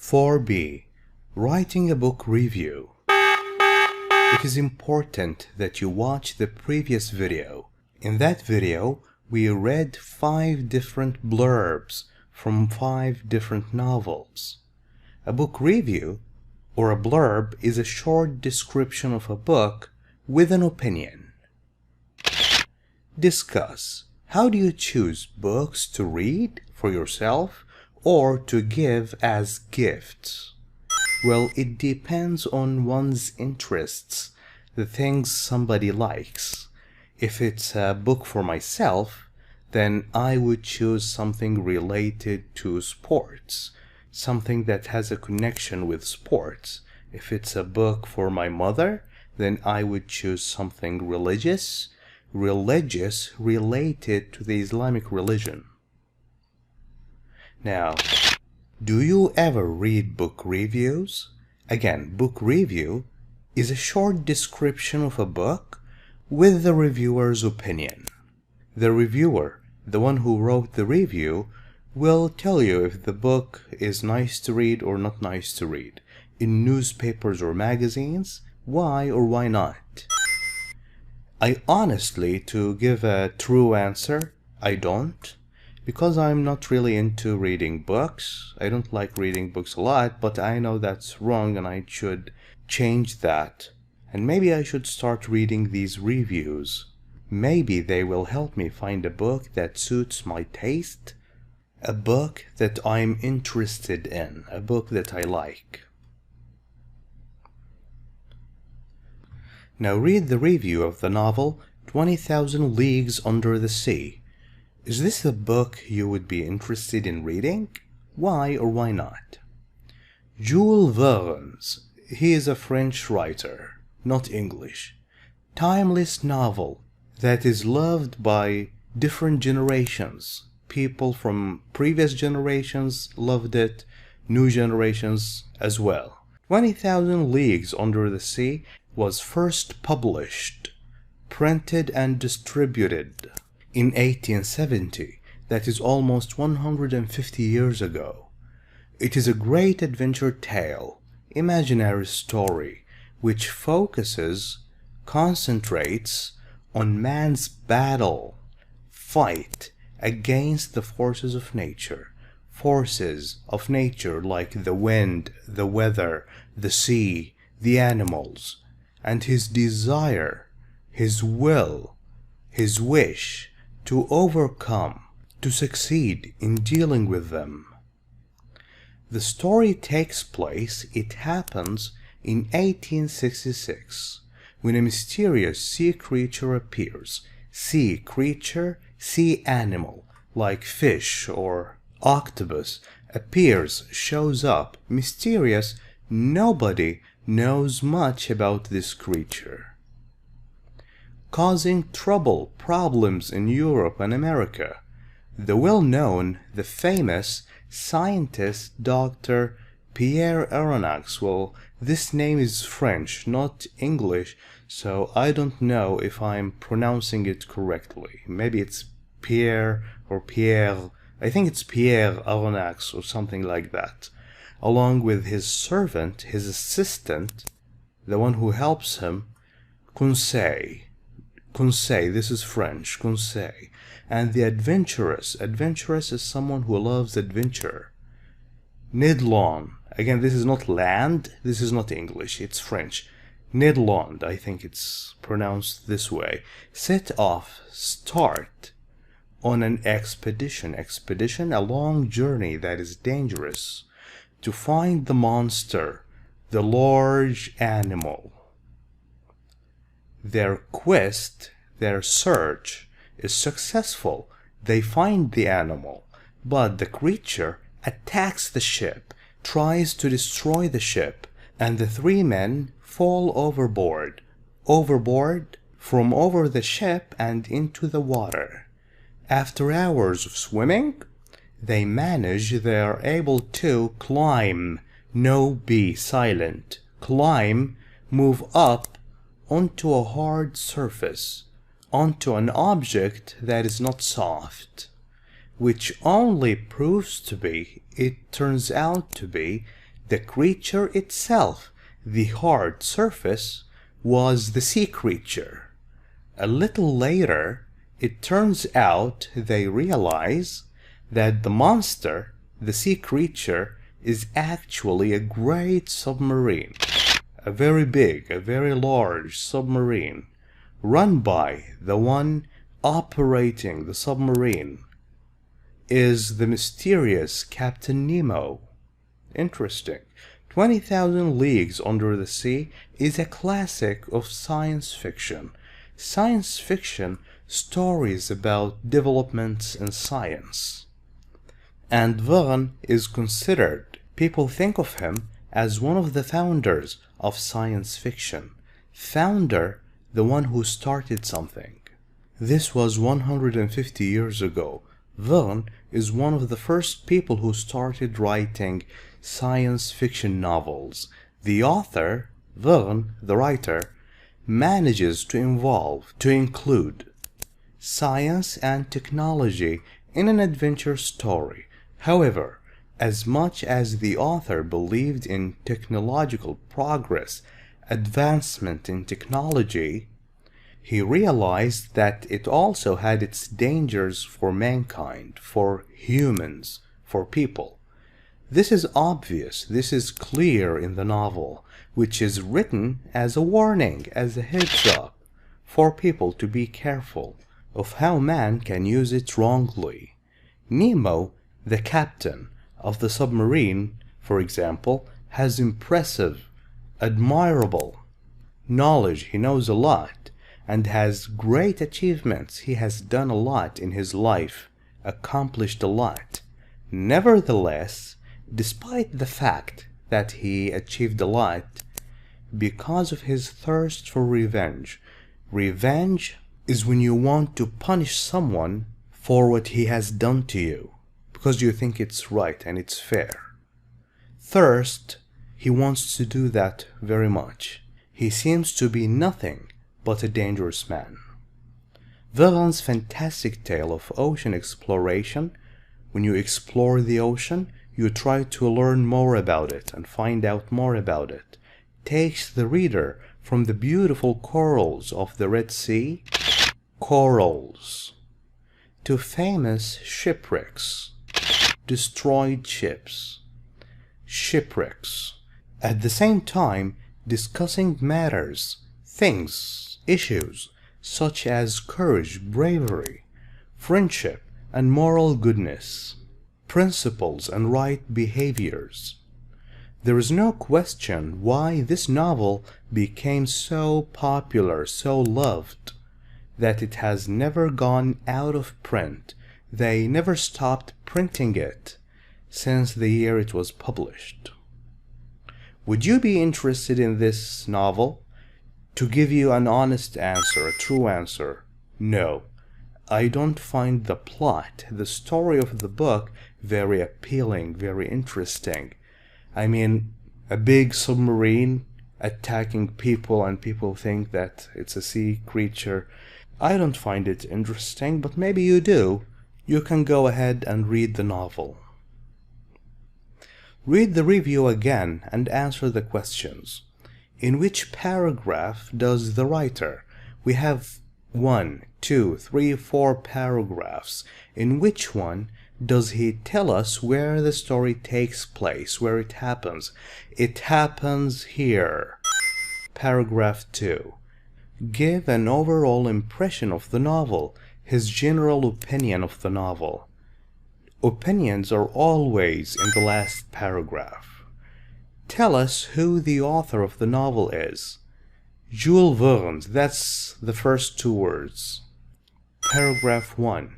4b. Writing a book review. It is important that you watch the previous video. In that video, we read 5 different blurbs from 5 different novels. A book review, or a blurb, is a short description of a book with an opinion. Discuss. How do you choose books to read for yourself or to give as gifts? Well, it depends on one's interests, the things somebody likes. If it's a book for myself, then I would choose something related to sports, something that has a connection with sports. If it's a book for my mother, then I would choose something religious related to the Islamic religion. Now, do you ever read book reviews? Again, book review is a short description of a book with the reviewer's opinion. The reviewer, the one who wrote the review, will tell you if the book is nice to read or not nice to read. In newspapers or magazines, why or why not? I honestly, to give a true answer, I don't. Because I'm not really into reading books. I don't like reading books a lot, but I know that's wrong and I should change that. And maybe I should start reading these reviews. Maybe they will help me find a book that suits my taste, a book that I'm interested in, a book that I like. Now read the review of the novel 20,000 Leagues Under the Sea. Is this a book you would be interested in reading? Why or why not? Jules Verne's, he is a French writer, not English. Timeless novel that is loved by different generations. People from previous generations loved it, new generations as well. 20,000 Leagues Under the Sea was first published, printed and distributed in 1870, that is almost 150 years ago. It is a great adventure tale, imaginary story, which concentrates on man's fight against the forces of nature like the wind, the weather, the sea, the animals, and his desire, his will, his wish to overcome, to succeed in dealing with them. The story takes place, it happens in 1866, when a mysterious sea creature appears. Sea creature, sea animal, like fish or octopus, appears, shows up, mysterious. Nobody knows much about this creature, causing problems in Europe and America. The well-known, the famous scientist Dr. Pierre Aronnax, well, this name is French, not English, so I don't know if I'm pronouncing it correctly. Maybe it's Pierre or Pierre, I think it's Pierre Aronnax or something like that. Along with his servant, his assistant, the one who helps him, Conseil, this is French, Conseil. And the adventurous is someone who loves adventure. Ned Land, again this is not land, this is not English, it's French. Ned Land, I think it's pronounced this way, start on an expedition, a long journey that is dangerous, to find the monster, the large animal. Their quest, their search is successful. They find the animal, but the creature attacks the ship, tries to destroy the ship, and the 3 men fall overboard from over the ship and into the water. After hours of swimming, they are able to climb, move up onto a hard surface, onto an object that is not soft, which only turns out to be The creature itself, the hard surface, was the sea creature. A little later, it turns out they realize that the monster, the sea creature, is actually a great submarine. A very big, a very large submarine, run by the one operating the submarine is the mysterious Captain Nemo. Interesting. 20,000 Leagues Under the Sea is a classic of science fiction. Science fiction stories about developments in science. And Verne is considered, people think of him as one of the founders of science fiction. Founder, the one who started something. This was 150 years ago. Verne is one of the first people who started writing science fiction novels. The author, Verne, the writer, manages to include science and technology in an adventure story. However, as much as the author believed in technological progress, advancement in technology, he realized that it also had its dangers for mankind, for humans, for people. This is obvious, this is clear in the novel, which is written as a warning, as a heads up, for people to be careful of how man can use it wrongly. Nemo, the captain of the submarine, for example, has impressive, admirable knowledge. He knows a lot and has great achievements. He has done a lot in his life, accomplished a lot. Nevertheless, despite the fact that he achieved a lot, because of his thirst for revenge. Revenge is when you want to punish someone for what he has done to you, because you think it's right and it's fair. Thirst, he wants to do that very much. He seems to be nothing but a dangerous man. Verne's fantastic tale of ocean exploration. When you explore the ocean, you try to learn more about it and find out more about it. Takes the reader from the beautiful corals of the Red Sea, corals, to famous shipwrecks, destroyed ships, shipwrecks. At the same time, discussing matters, things, issues, such as courage, bravery, friendship, and moral goodness, principles and right behaviors. There is no question why this novel became so popular, so loved, that it has never gone out of print. They never stopped printing it since the year it was published. Would you be interested in this novel? To give you an honest answer, a true answer, no. I don't find the plot, the story of the book, very appealing, very interesting. I mean, a big submarine attacking people and people think that it's a sea creature. I don't find it interesting, but maybe you do. You can go ahead and read the novel. Read the review again and answer the questions. In which paragraph does the writer? We have 1, 2, 3, 4 paragraphs. In which one does he tell us where the story takes place, where it happens? It happens here. Paragraph 2. Give an overall impression of the novel, his general opinion of the novel. Opinions are always in the last paragraph. Tell us who the author of the novel is. Jules Verne, that's the first 2 words. Paragraph 1.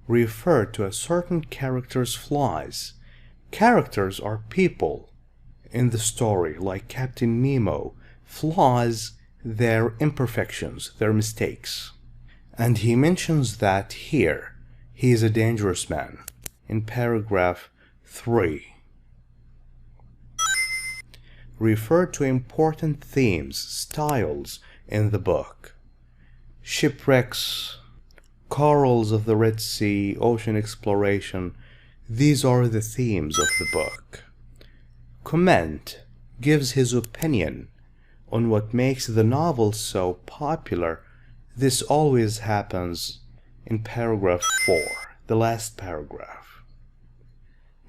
Refer to a certain character's flaws. Characters are people in the story, like Captain Nemo. Flaws, their imperfections, their mistakes. And he mentions that here. He is a dangerous man. In paragraph 3. Refer to important themes, styles in the book. Shipwrecks, corals of the Red Sea, ocean exploration. These are the themes of the book. comment gives his opinion on what makes the novel so popular. This always happens in paragraph 4, the last paragraph.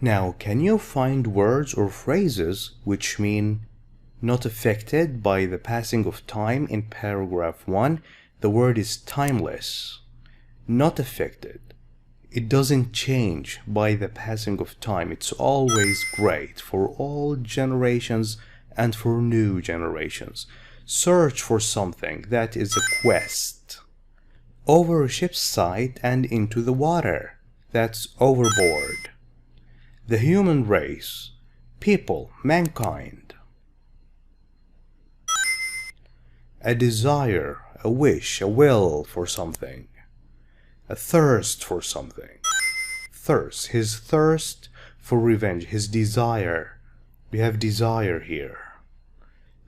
Now, can you find words or phrases which mean not affected by the passing of time? In paragraph 1, the word is timeless. Not affected. It doesn't change by the passing of time. It's always great for all generations and for new generations. Search for something. That is a quest. Over a ship's side and into the water. That's overboard. The human race. People, mankind. A desire, a wish, a will for something. A thirst for something. Thirst. His thirst for revenge. His desire. We have desire here.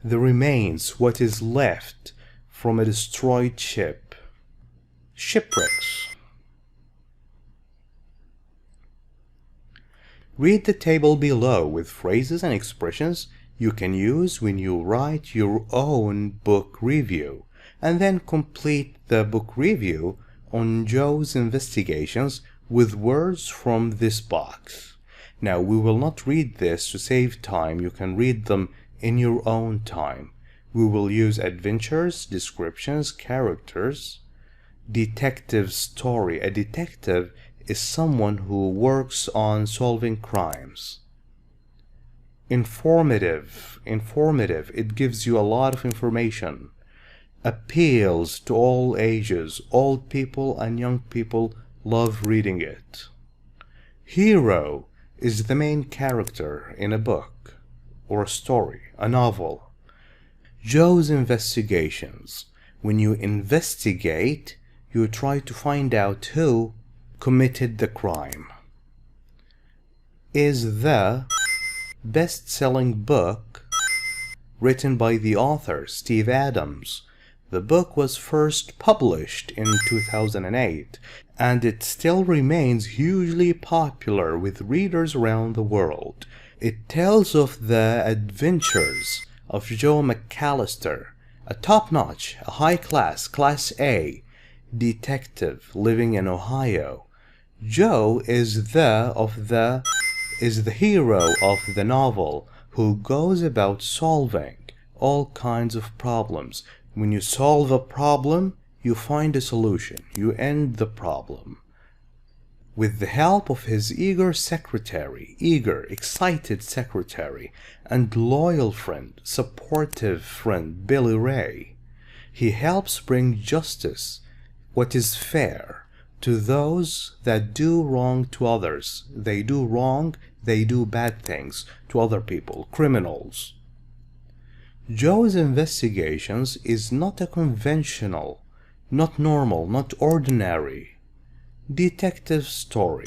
The remains, what is left from a destroyed ship. Shipwrecks. Read the table below with phrases and expressions you can use when you write your own book review, and then complete the book review on Joe's investigations with words from this box. Now, we will not read this to save time. You can read them in your own time. We will use adventures, descriptions, characters, detective story. A detective is someone who works on solving crimes. Informative. It gives you a lot of information. Appeals to all ages. Old people and young people love reading it. Hero is the main character in a book or a story, a novel. Joe's investigations. When you investigate, you try to find out who committed the crime. Is the best-selling book written by the author Steve Adams. The book was first published in 2008, and it still remains hugely popular with readers around the world. It tells of the adventures of Joe McAllister, a top-notch, a high-class, Class A detective living in Ohio. Joe is the hero of the novel who goes about solving all kinds of problems. When you solve a problem, you find a solution. You end the problem. With the help of his excited secretary, and loyal friend, supportive friend, Billy Ray, he helps bring justice, what is fair, to those that do wrong to others. They do wrong, they do bad things to other people, criminals. Joe's investigations is not a conventional, not normal, not ordinary detective story.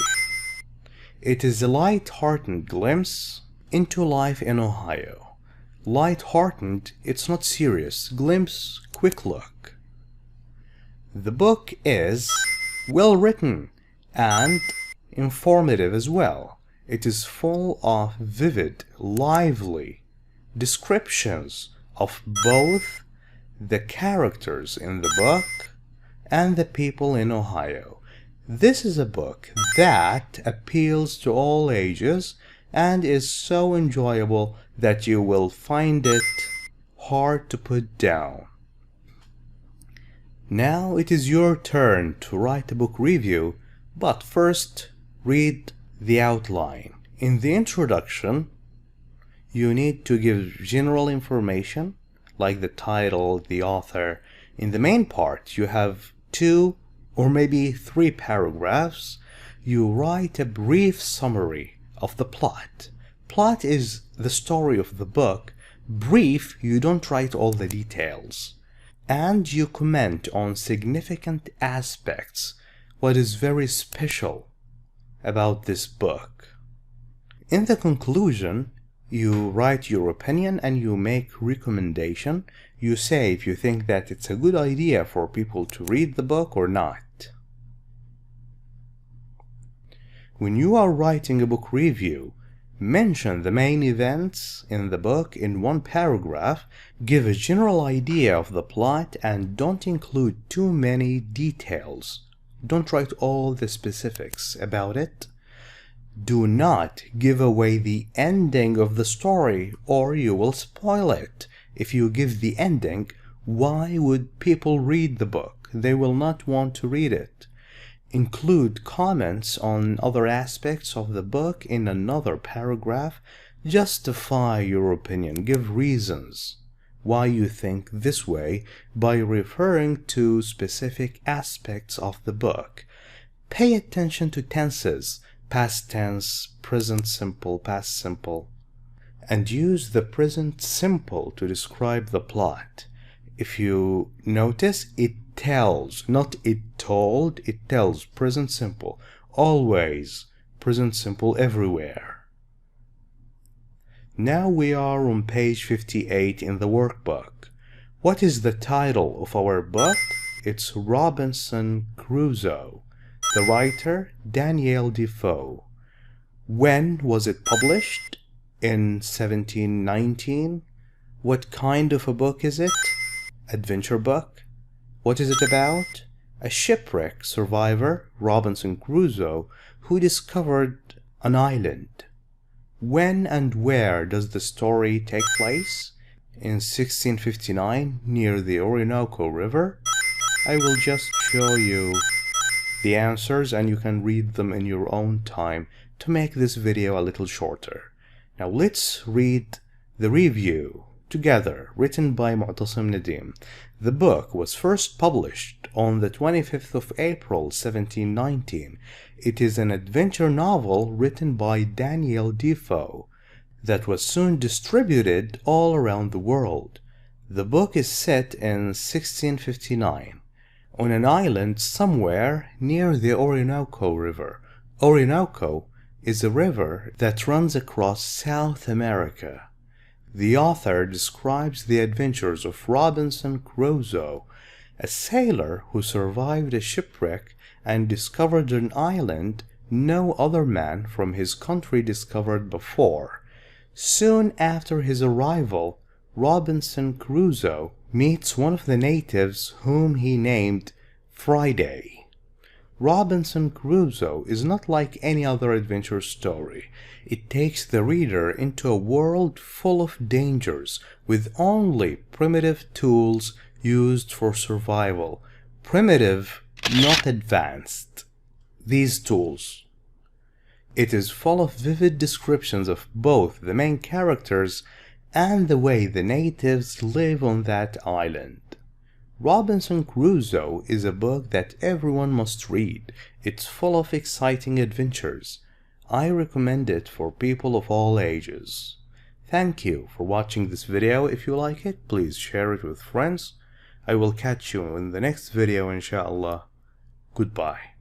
It is a light-hearted glimpse into life in Ohio. Light-hearted, it's not serious. Glimpse, quick look. The book is well written and informative as well. It is full of vivid, lively descriptions of both the characters in the book and the people in Ohio. This is a book that appeals to all ages and is so enjoyable that you will find it hard to put down. Now it is your turn to write a book review, but first read the outline. In the introduction, you need to give general information like the title, the author. In the main part, you have 2 or maybe 3 paragraphs. You write a brief summary of the plot. Plot is the story of the book. Brief, you don't write all the details. And you comment on significant aspects, what is very special about this book. In the conclusion, you write your opinion and you make recommendation. You say if you think that it's a good idea for people to read the book or not. When you are writing a book review, Mention the main events in the book in one paragraph, give a general idea of the plot, and don't include too many details. Don't write all the specifics about it. Do not give away the ending of the story or you will spoil it. If you give the ending, why would people read the book? They will not want to read it. Include comments on other aspects of the book in another paragraph. Justify your opinion. Give reasons why you think this way by referring to specific aspects of the book. Pay attention to tenses, past tense, present simple, past simple, and use the present simple to describe the plot. If you notice, it tells, not it told, it tells, present simple, always, present simple everywhere. Now we are on page 58 in the workbook. What is the title of our book? It's Robinson Crusoe. The writer, Daniel Defoe. When was it published? In 1719. What kind of a book is it? Adventure book. What is it about? A shipwreck survivor, Robinson Crusoe, who discovered an island. When and where does the story take place? In 1659, near the Orinoco River. I will just show you the answers and you can read them in your own time to make this video a little shorter. Now let's read the review together, written by Mu'tasim Nadim. The book was first published on the 25th of April 1719. It is an adventure novel written by Daniel Defoe that was soon distributed all around the world. The book is set in 1659 on an island somewhere near the Orinoco River. Orinoco is a river that runs across South America. The author describes the adventures of Robinson Crusoe, a sailor who survived a shipwreck and discovered an island no other man from his country discovered before. Soon after his arrival, Robinson Crusoe meets one of the natives whom he named Friday. Robinson Crusoe is not like any other adventure story. It takes the reader into a world full of dangers with only primitive tools used for survival. Primitive, not advanced. These tools. It is full of vivid descriptions of both the main characters and the way the natives live on that island. Robinson Crusoe is a book that everyone must read. It's full of exciting adventures. I recommend it for people of all ages. Thank you for watching this video. If you like it, please share it with friends. I will catch you in the next video, inshallah. Goodbye.